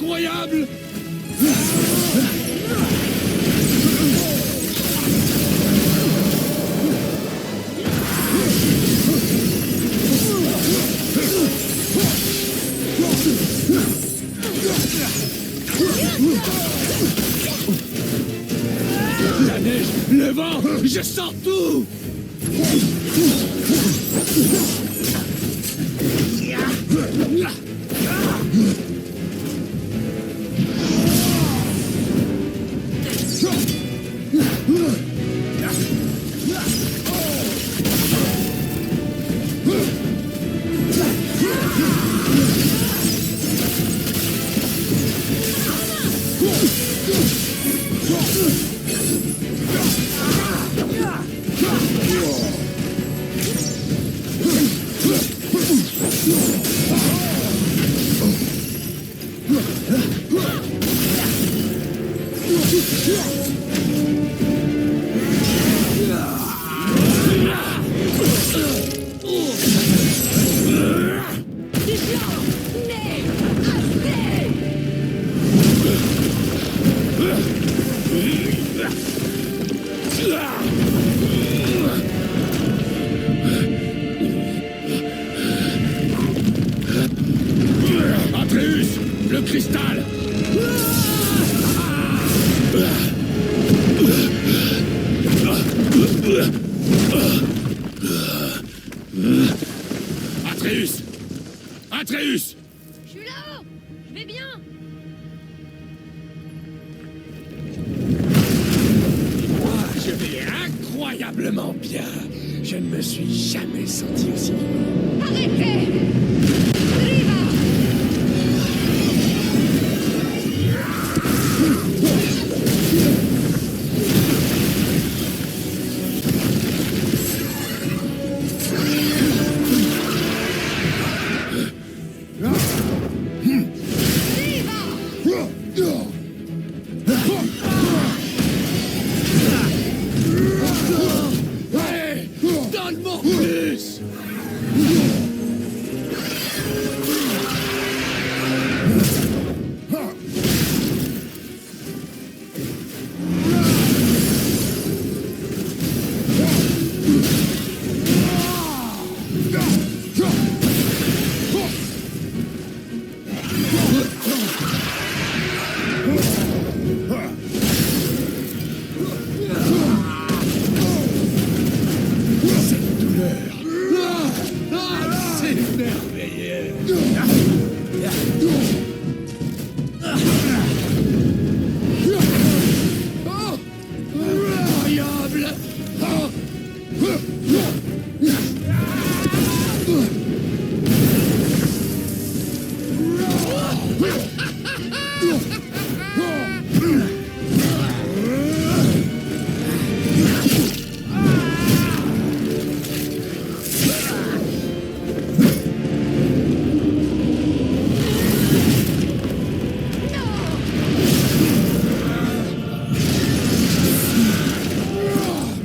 incroyable! La neige, le vent, je sens tout! Atreus, le cristal! Atreus! Atreus! Je suis là! Je vais bien! Moi, je vais incroyablement bien. Je ne me suis jamais senti aussi vivant. Arrêtez! Driva! Allez, donne-moi plus! Cette douleur! C'est merveilleux! Oh! Incroyable! Oh!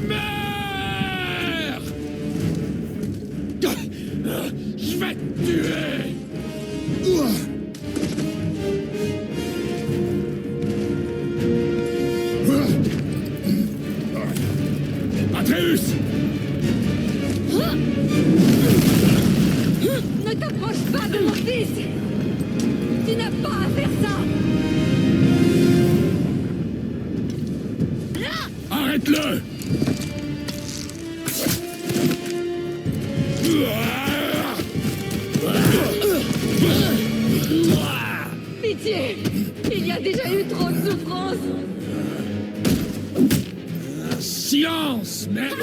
Meurs! Je vais te tuer! Atreus! Ne t'approche pas de mon fils! Tu n'as pas à faire ça! Arrête-le! Pitié! Il y a déjà eu trop de souffrance! Silence, merde!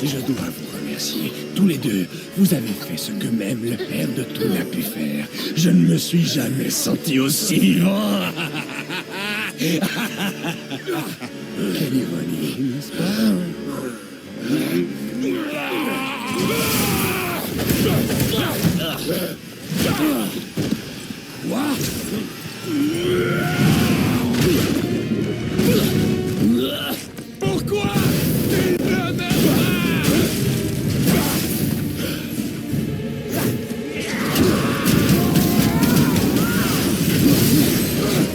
Je dois vous remercier, tous les deux. Vous avez fait ce que même le père de tout n'a pu faire. Je ne me suis jamais senti aussi vivant. Quelle ironie, n'est-ce pas? Quoi? Pourquoi tu ne me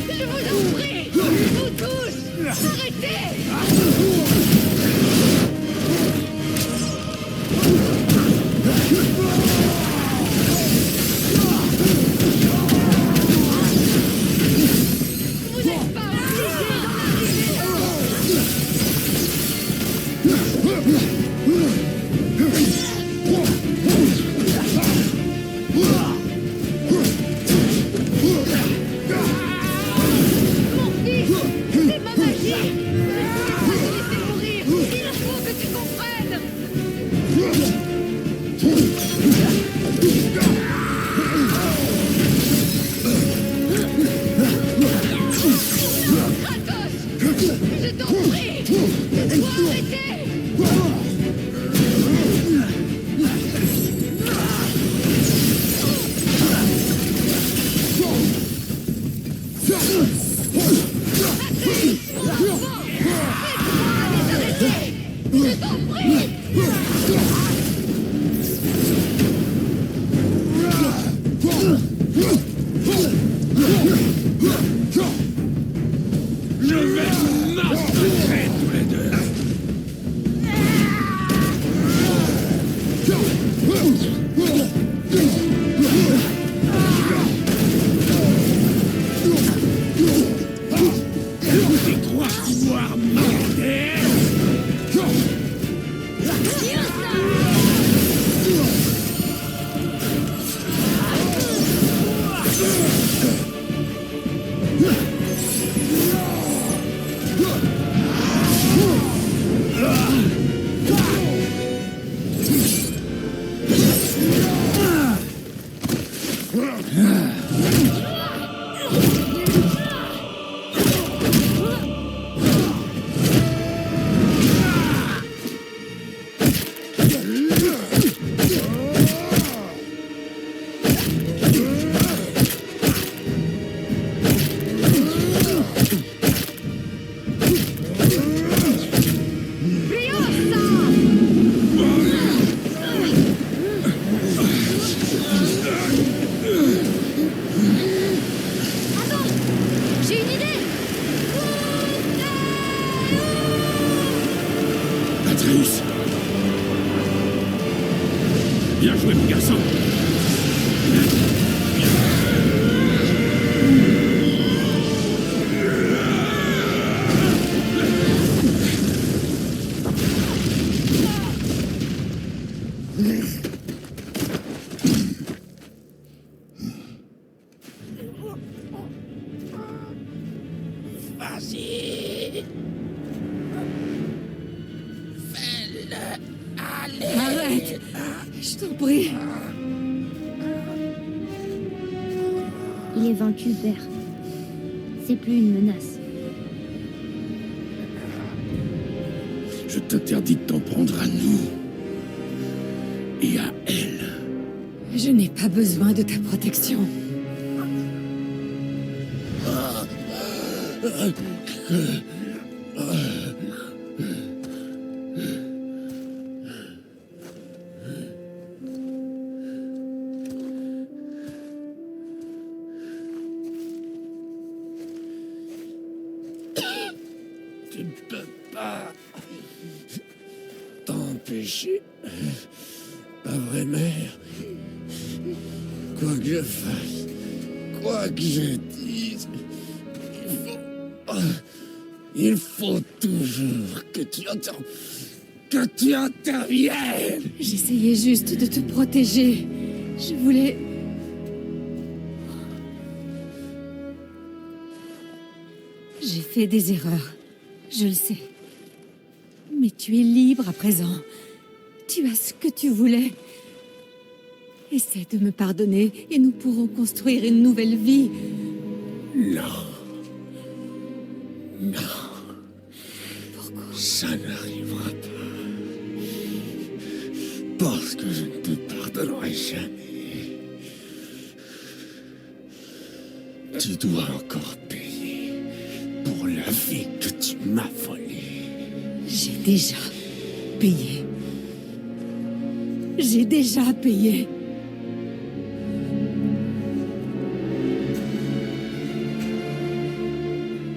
Je vous en prie! Vous tous! Arrêtez! Vous n'êtes pas obligés d'en Mon fils! C'est ma magie! Je ne peux pas te laisser mourir! Il faut que tu comprennes! Kratos! Je t'en prie! Tu dois arrêter! Mon enfant! Aide-moi à les arrêter! Je t'en prie! Je vais vous massacrer tous les deux. Vous y croire pouvoir m'arrêter? Attends! J'ai une idée! Atreus. Bien joué, mon garçon. Vas-y. Fais-le aller. Arrête! Je t'en prie! Il est vaincu, père. C'est plus une menace. Je t'interdis de t'en prendre à nous. Et à elle. Je n'ai pas besoin de ta protection. Tu ne peux pas t'empêcher. Pas vrai, mère. Quoi que je fasse, quoi que je dise, il faut toujours que tu interviennes. J'essayais juste de te protéger. Je voulais... J'ai fait des erreurs. Je le sais. Mais tu es libre à présent. Tu as ce que tu voulais. Essaie de me pardonner et nous pourrons construire une nouvelle vie. Non. Non. Pourquoi? Ça n'arrivera pas. Parce que je ne te pardonnerai jamais. Tu dois encore payer pour la vie que tu m'as volée. J'ai déjà payé. J'ai déjà payé.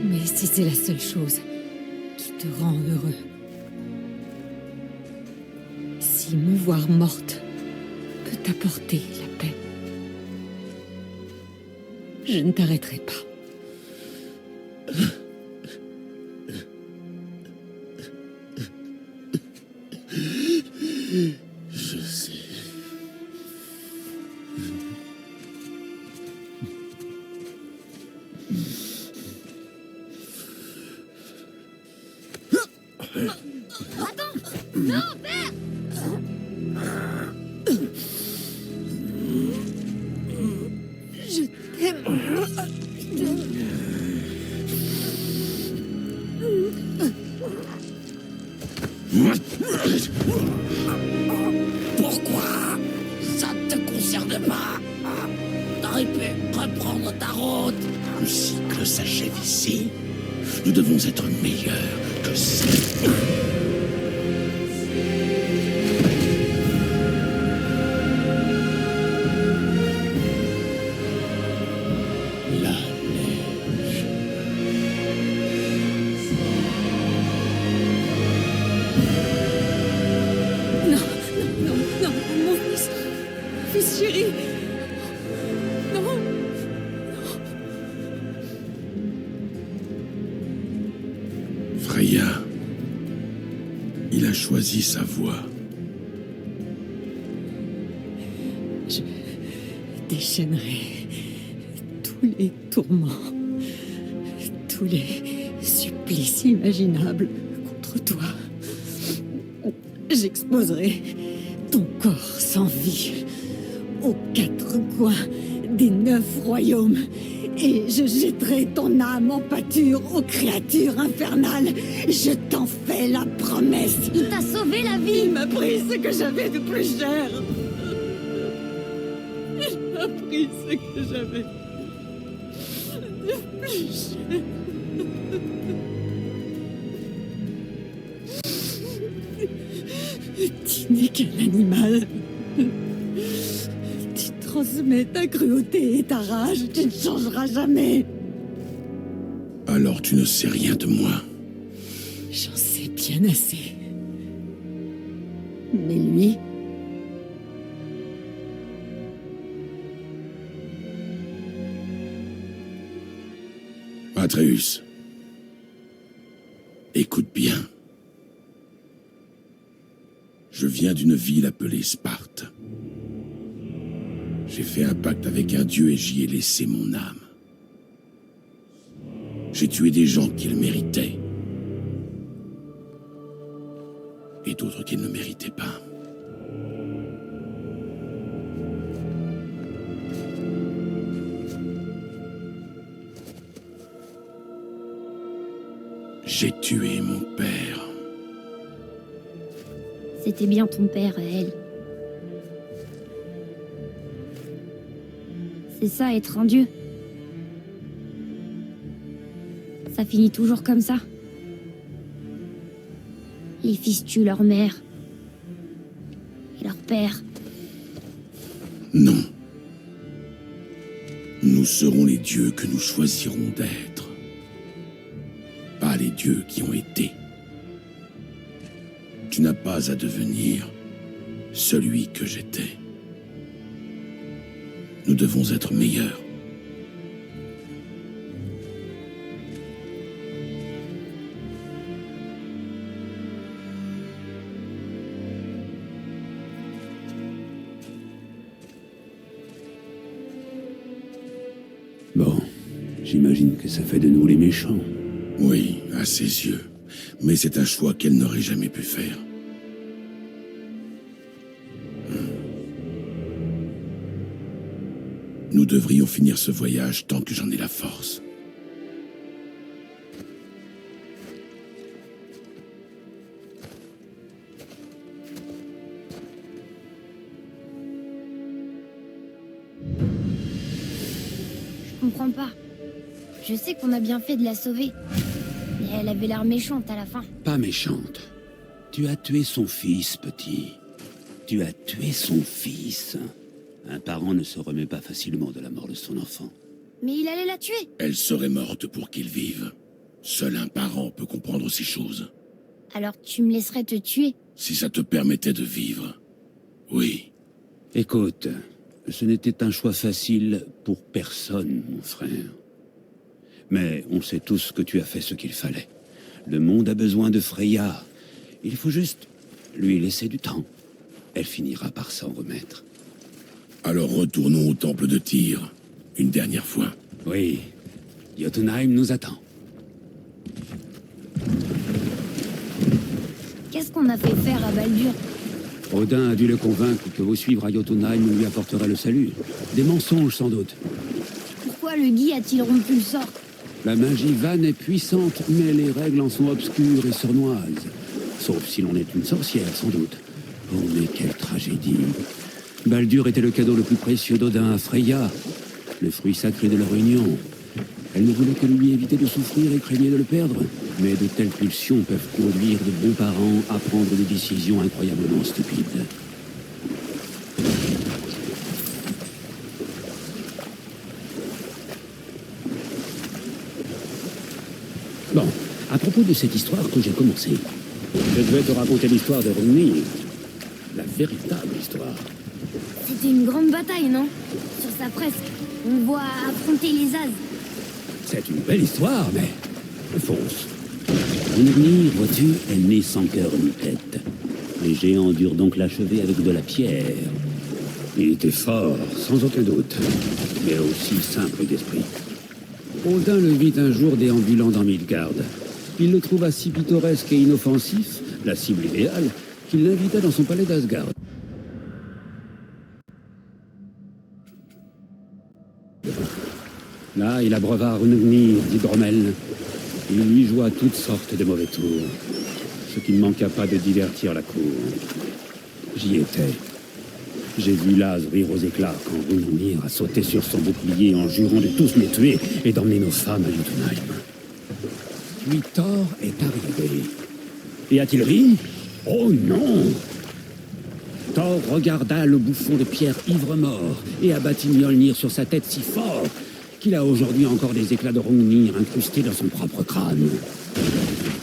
Mais si c'est la seule chose qui te rend heureux, si me voir morte peut t'apporter la paix, je ne t'arrêterai pas. Je sais. Non, père! Je t'aime. Pourquoi? Ça ne te concerne pas. T'aurais pu reprendre ta route. Le cycle s'achève ici. Nous devons être meilleurs que ça. La neige. Non, non, non, non, mon fils chéri. Non. Freya, il a choisi sa voie. Je déchaînerai tous les tourments, tous les supplices imaginables contre toi. J'exposerai ton corps sans vie aux quatre coins des 9 royaumes et je jetterai ton âme en pâture aux créatures infernales. Je t'en fais la promesse. Il t'a sauvé la vie. Il m'a pris ce que j'avais de plus cher. Il m'a pris ce que j'avais de plus cher. Tu n'es qu'un animal. Tu transmets ta cruauté et ta rage. Tu ne changeras jamais. Alors tu ne sais rien de moi. J'en sais bien assez. Mais lui... Atreus, écoute bien. Je viens d'une ville appelée Sparte. J'ai fait un pacte avec un dieu et j'y ai laissé mon âme. J'ai tué des gens qui le méritaient. Et d'autres qui ne le méritaient pas. J'ai tué mon père. C'était bien ton père, à elle. C'est ça, être un dieu. Ça finit toujours comme ça. Les fils tuent leur mère. Et leur père. Non. Nous serons les dieux que nous choisirons d'être. Pas les dieux qui ont été. Tu n'as pas à devenir celui que j'étais. Nous devons être meilleurs. Bon, j'imagine que ça fait de nous les méchants. Oui, à ses yeux. Mais c'est un choix qu'elle n'aurait jamais pu faire. Nous devrions finir ce voyage tant que j'en ai la force. Je comprends pas. Je sais qu'on a bien fait de la sauver. Mais elle avait l'air méchante à la fin. Pas méchante. Tu as tué son fils, petit. Tu as tué son fils. Un parent ne se remet pas facilement de la mort de son enfant. Mais il allait la tuer. Elle serait morte pour qu'il vive. Seul un parent peut comprendre ces choses. Alors tu me laisserais te tuer? Si ça te permettait de vivre. Oui. Écoute, ce n'était un choix facile pour personne, mon frère. Mais on sait tous que tu as fait ce qu'il fallait. Le monde a besoin de Freya. Il faut juste lui laisser du temps. Elle finira par s'en remettre. Alors retournons au temple de Tyr, une dernière fois. Oui, Jotunheim nous attend. Qu'est-ce qu'on a fait faire à Baldur? Odin a dû le convaincre que vous suivre à Jotunheim lui apportera le salut. Des mensonges, sans doute. Pourquoi le Guy a-t-il rompu le sort? La magie vanne est puissante, mais les règles en sont obscures et sournoises. Sauf si l'on est une sorcière, sans doute. Oh, mais quelle tragédie. Baldur était le cadeau le plus précieux d'Odin à Freya, le fruit sacré de leur union. Elle ne voulait que lui éviter de souffrir et craignait de le perdre. Mais de telles pulsions peuvent conduire de bons parents à prendre des décisions incroyablement stupides. Bon, à propos de cette histoire que j'ai commencée, je devais te raconter l'histoire de Hrungnir. La véritable histoire. C'était une grande bataille, non? Sur sa fresque, on voit affronter les As. C'est une belle histoire, mais fausse. Hrungnir, vois-tu, est né sans cœur ni tête. Les géants durent donc l'achever avec de la pierre. Il était fort, sans aucun doute, mais aussi simple d'esprit. Odin le vit un jour déambulant dans Midgard. Il le trouva si pittoresque et inoffensif, la cible idéale, qu'il l'invita dans son palais d'Asgard. Là, il abreuva Hrungnir d'hydromel. Il lui joua toutes sortes de mauvais tours, ce qui ne manqua pas de divertir la cour. J'y étais. J'ai vu Laz rire aux éclats quand Hrungnir a sauté sur son bouclier en jurant de tous nous tuer et d'emmener nos femmes à Jotunheim. Puis Thor est arrivé. Et a-t-il ri? Oh non! Thor regarda le bouffon de pierre ivre-mort et abattit Mjolnir sur sa tête si fort qu'il a aujourd'hui encore des éclats de Hrungnir incrustés dans son propre crâne.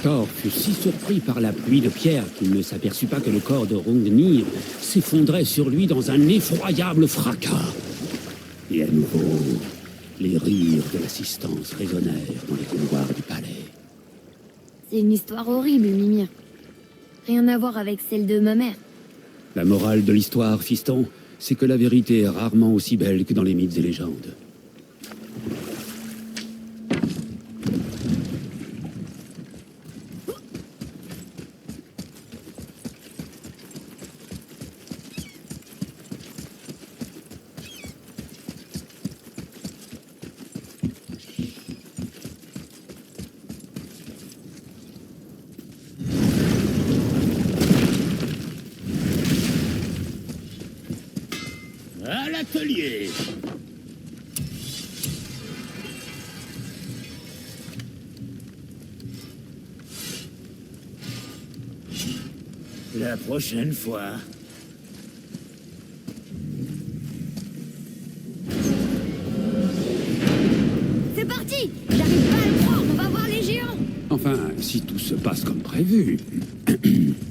Thor fut si surpris par la pluie de pierre qu'il ne s'aperçut pas que le corps de Hrungnir s'effondrait sur lui dans un effroyable fracas. Et à nouveau, les rires de l'assistance résonnèrent dans les couloirs du palais. C'est une histoire horrible, Mimir. Rien à voir avec celle de ma mère. La morale de l'histoire, fiston, c'est que la vérité est rarement aussi belle que dans les mythes et légendes. À l'atelier. La prochaine fois. C'est parti! J'arrive pas à le croire, on va voir les géants! Enfin, si tout se passe comme prévu.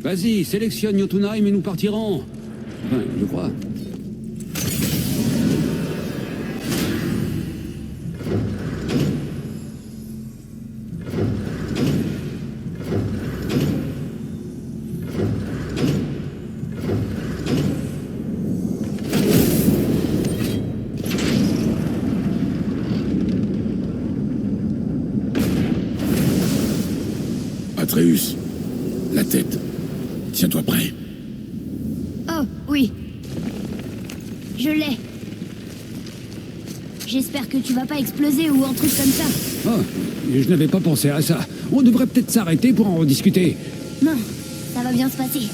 Vas-y, sélectionne Jotunheim et nous partirons. Enfin, je crois. Atreus, la tête. Tiens-toi prêt. Oh, oui. Je l'ai. J'espère que tu vas pas exploser ou un truc comme ça. Oh, je n'avais pas pensé à ça. On devrait peut-être s'arrêter pour en rediscuter. Non, ça va bien se passer.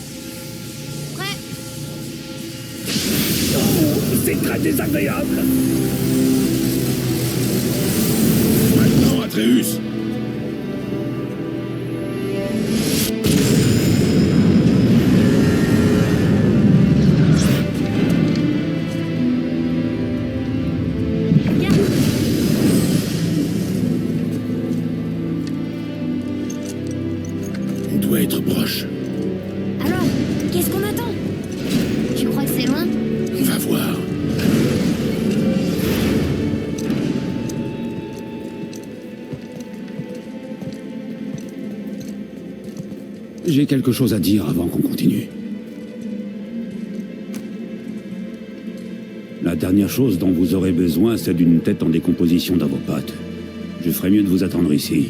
Prêt? C'est très désagréable. Maintenant, Atreus. On doit être proche. Alors, qu'est-ce qu'on attend? Tu crois que c'est loin? On va voir. J'ai quelque chose à dire avant qu'on continue. La dernière chose dont vous aurez besoin, c'est d'une tête en décomposition dans vos pattes. Je ferais mieux de vous attendre ici.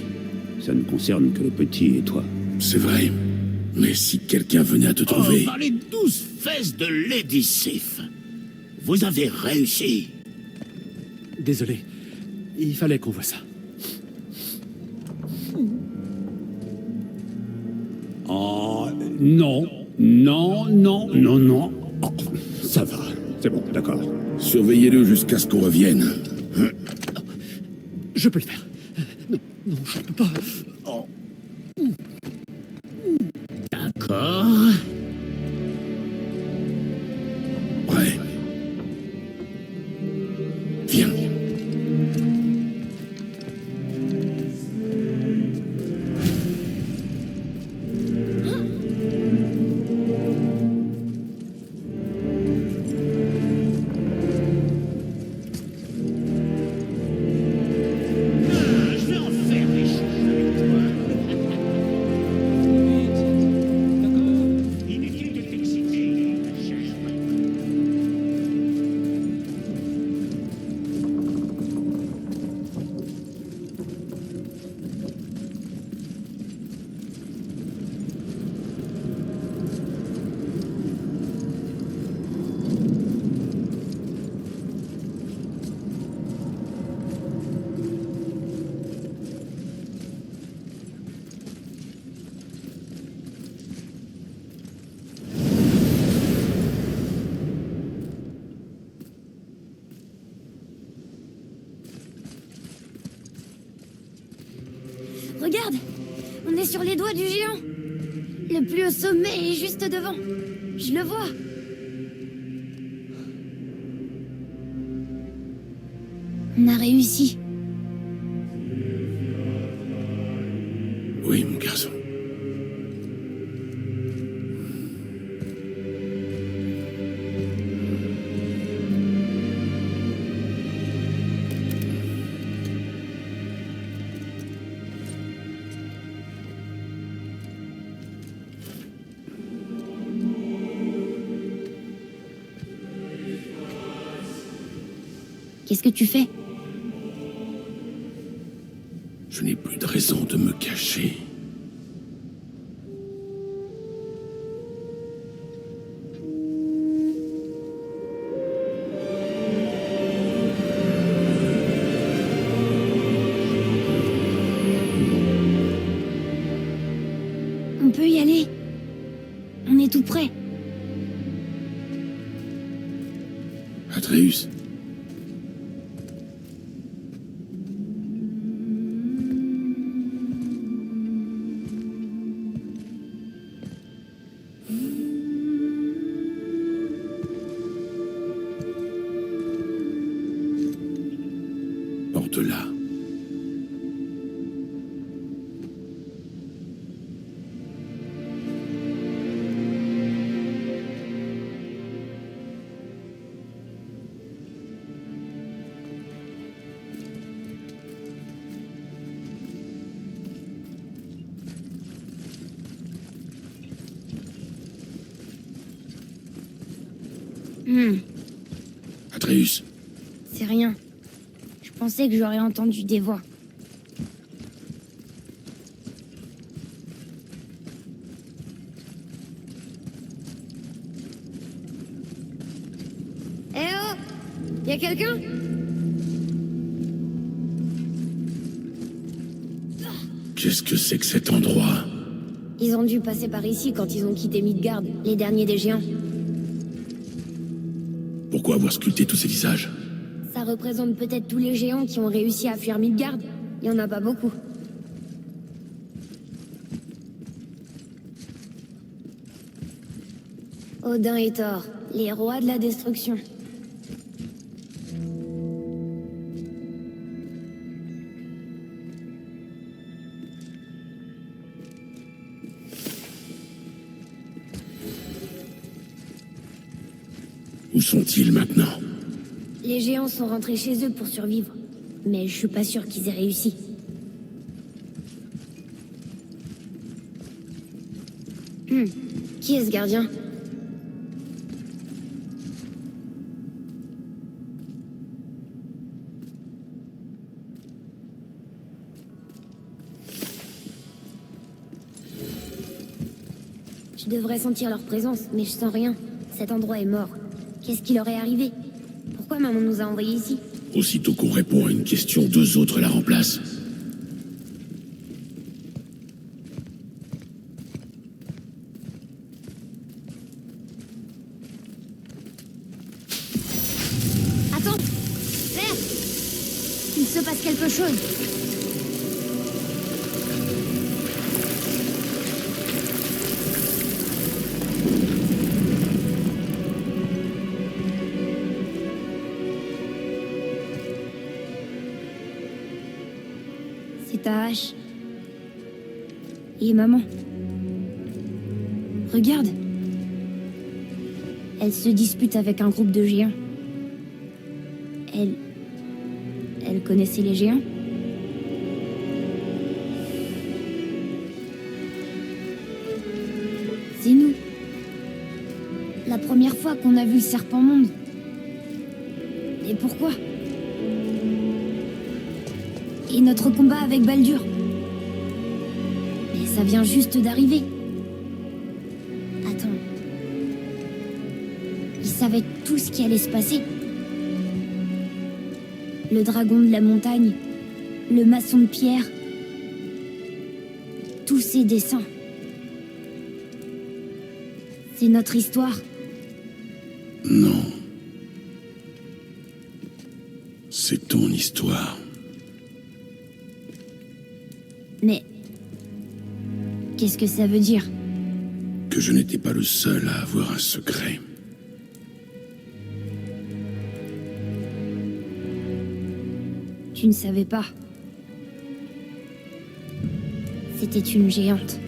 Ça ne concerne que le petit et toi. C'est vrai. Mais si quelqu'un venait à te trouver... Oh, par les 12 fesses de Lady Sif. Vous avez réussi. Désolé. Il fallait qu'on voie ça. Oh, non, non, non, non, non. Oh, ça va, c'est bon, d'accord. Surveillez-le jusqu'à ce qu'on revienne. Je peux le faire. Non, non, je ne peux pas. Oh. D'accord. Prêt. Viens. Je vais en faire des choses avec toi. Inutile de t'exciter, cherche pas. Regarde, on est sur les doigts du géant. Le plus haut sommet est juste devant. Je le vois. On a réussi. Oui, mon garçon. Qu'est-ce que tu fais? Je n'ai plus de raison de me cacher. On peut y aller. On est tout près. Atreus. Porte-la. Atreus. C'est rien. Je pensais que j'aurais entendu des voix. Eh oh! Y a quelqu'un? Qu'est-ce que c'est que cet endroit? Ils ont dû passer par ici quand ils ont quitté Midgard, les derniers des géants. Pourquoi avoir sculpté tous ces visages? Ça représente peut-être tous les géants qui ont réussi à fuir Midgard. Il y en a pas beaucoup. Odin et Thor, les rois de la destruction. Où sont-ils maintenant? Les géants sont rentrés chez eux pour survivre. Mais je suis pas sûr qu'ils aient réussi. Qui est ce gardien? Je devrais sentir leur présence, mais je sens rien. Cet endroit est mort. Qu'est-ce qui leur est arrivé? Pourquoi maman nous a envoyés ici? Aussitôt qu'on répond à une question, deux autres la remplacent. Attends! Père! Il se passe quelque chose. C'est ta hache. Et maman. Regarde. Elle se dispute avec un groupe de géants. Elle connaissait les géants? C'est nous. La première fois qu'on a vu le serpent monde. Et pourquoi? Et notre combat avec Baldur. Mais ça vient juste d'arriver. Attends. Ils savaient tout ce qui allait se passer. Le dragon de la montagne, le maçon de pierre, tous ces dessins. C'est notre histoire. Non. C'est ton histoire. Mais qu'est-ce que ça veut dire? Que je n'étais pas le seul à avoir un secret. Tu ne savais pas. C'était une géante.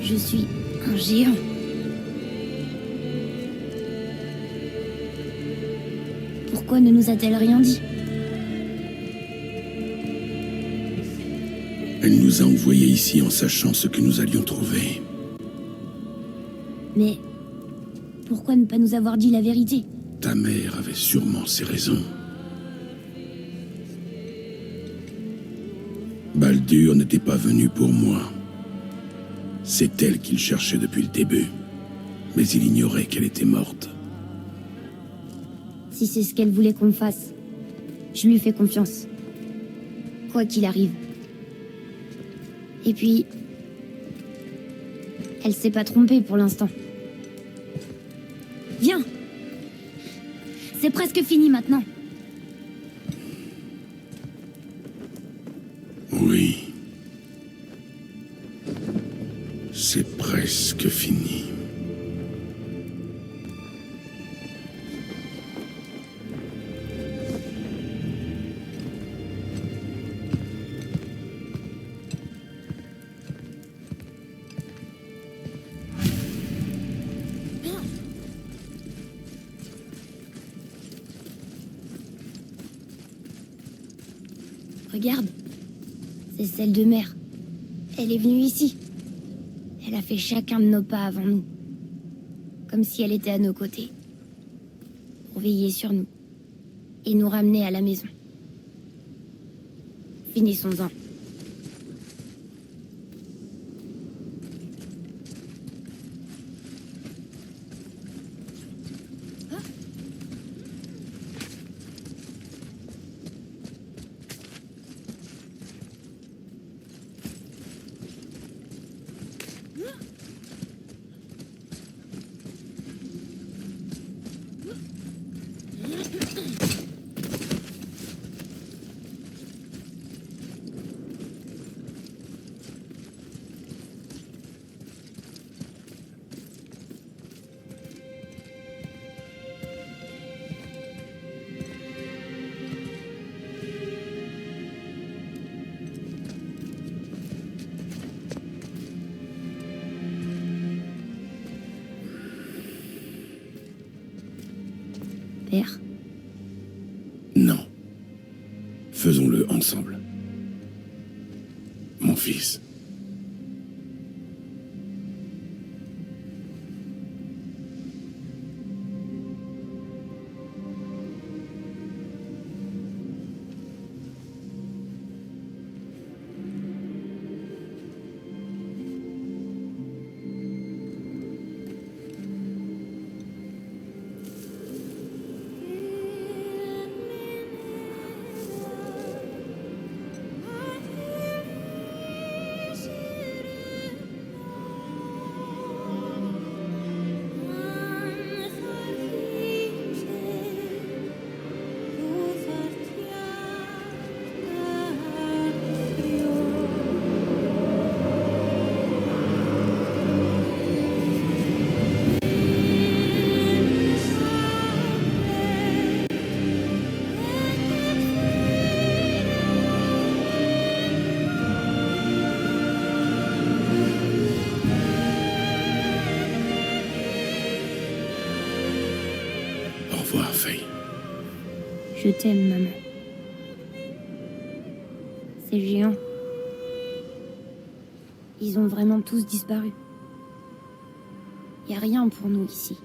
Je suis un géant. Pourquoi ne nous a-t-elle rien dit? Elle nous a envoyés ici en sachant ce que nous allions trouver. Mais pourquoi ne pas nous avoir dit la vérité? Ta mère avait sûrement ses raisons. Baldur n'était pas venu pour moi. C'est elle qu'il cherchait depuis le début. Mais il ignorait qu'elle était morte. Si c'est ce qu'elle voulait qu'on fasse, je lui fais confiance. Quoi qu'il arrive. Et puis, elle s'est pas trompée pour l'instant. Viens! C'est presque fini maintenant. Oui. C'est presque fini. Regarde, c'est celle de mère. Elle est venue ici. Elle a fait chacun de nos pas avant nous. Comme si elle était à nos côtés. Pour veiller sur nous. Et nous ramener à la maison. Finissons-en. faire. Non. Faisons-le ensemble. Mon fils. Au revoir, Faye. Je t'aime, maman. Ces géants. Ils ont vraiment tous disparu. Y a rien pour nous ici.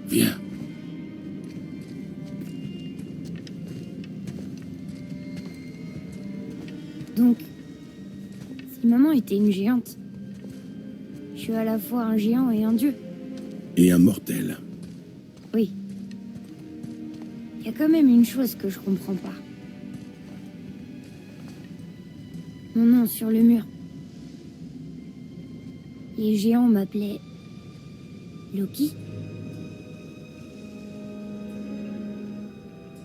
Viens. Donc, si maman était une géante, je suis à la fois un géant et un dieu. Et un mortel. Oui. Y a quand même une chose que je comprends pas. Mon nom sur le mur. Les géants m'appelaient Loki.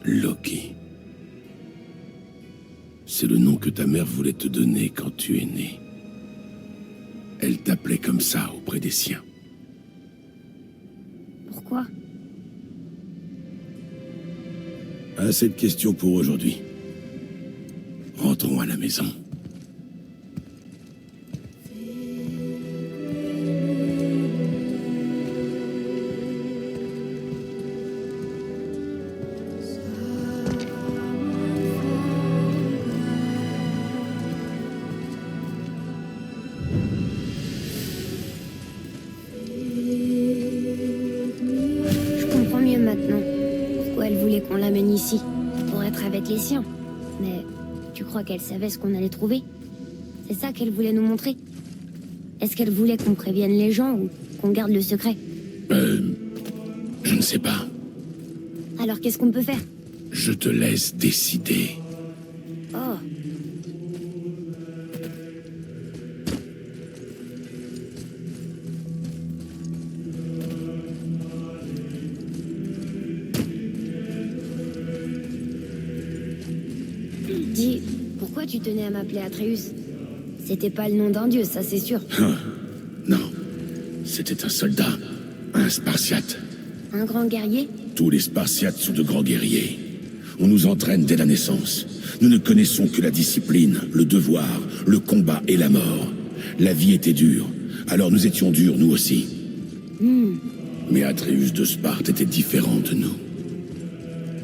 Loki. C'est le nom que ta mère voulait te donner quand tu es né. Elle t'appelait comme ça auprès des siens. Pourquoi? Assez de questions pour aujourd'hui. Rentrons à la maison. Je comprends mieux maintenant pourquoi elle voulait qu'on l'amène ici, pour être avec les siens. Mais tu crois qu'elle savait ce qu'on allait trouver? C'est ça qu'elle voulait nous montrer? Est-ce qu'elle voulait qu'on prévienne les gens ou qu'on garde le secret? Je ne sais pas. Alors qu'est-ce qu'on peut faire? Je te laisse décider. Oh. Dis, pourquoi tu tenais à m'appeler Atreus? C'était pas le nom d'un dieu, ça c'est sûr. Non. C'était un soldat. Un Spartiate. Un grand guerrier? Tous les Spartiates sont de grands guerriers. On nous entraîne dès la naissance. Nous ne connaissons que la discipline, le devoir, le combat et la mort. La vie était dure. Alors nous étions durs, nous aussi. Mais Atreus de Sparte était différent de nous.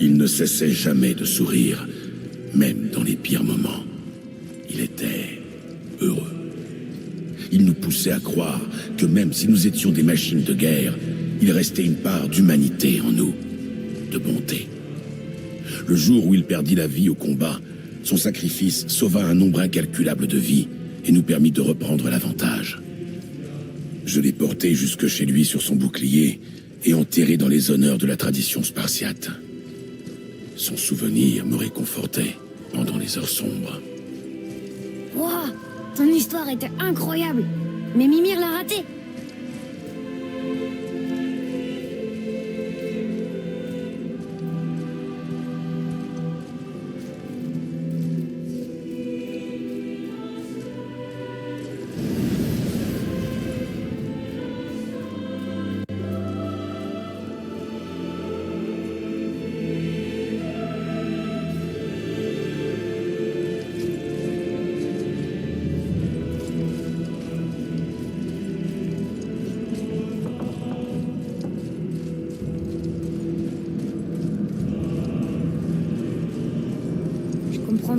Il ne cessait jamais de sourire, même dans les pires moments. Il était heureux. Il nous poussait à croire que même si nous étions des machines de guerre, il restait une part d'humanité en nous, de bonté. Le jour où il perdit la vie au combat, son sacrifice sauva un nombre incalculable de vies et nous permit de reprendre l'avantage. Je l'ai porté jusque chez lui sur son bouclier et enterré dans les honneurs de la tradition spartiate. Son souvenir me réconfortait pendant les heures sombres. Wouah, ton histoire était incroyable. Mais Mimir l'a raté.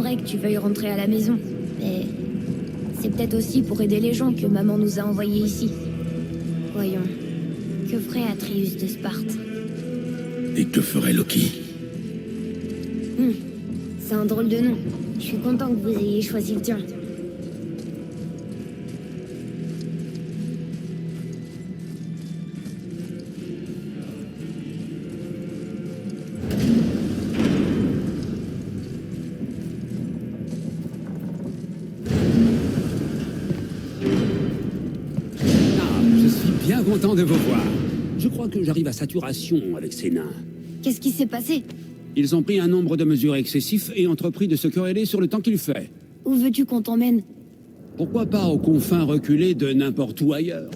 vrai que tu veuilles rentrer à la maison, mais c'est peut-être aussi pour aider les gens que maman nous a envoyés ici. Voyons, que ferait Atreus de Sparte? Et que ferait Loki? C'est un drôle de nom. Je suis content que vous ayez choisi le tien. Je suis bien content de vous voir. Je crois que j'arrive à saturation avec ces nains. Qu'est-ce qui s'est passé? Ils ont pris un nombre de mesures excessif et entrepris de se quereller sur le temps qu'il fait. Où veux-tu qu'on t'emmène? Pourquoi pas aux confins reculés de n'importe où ailleurs?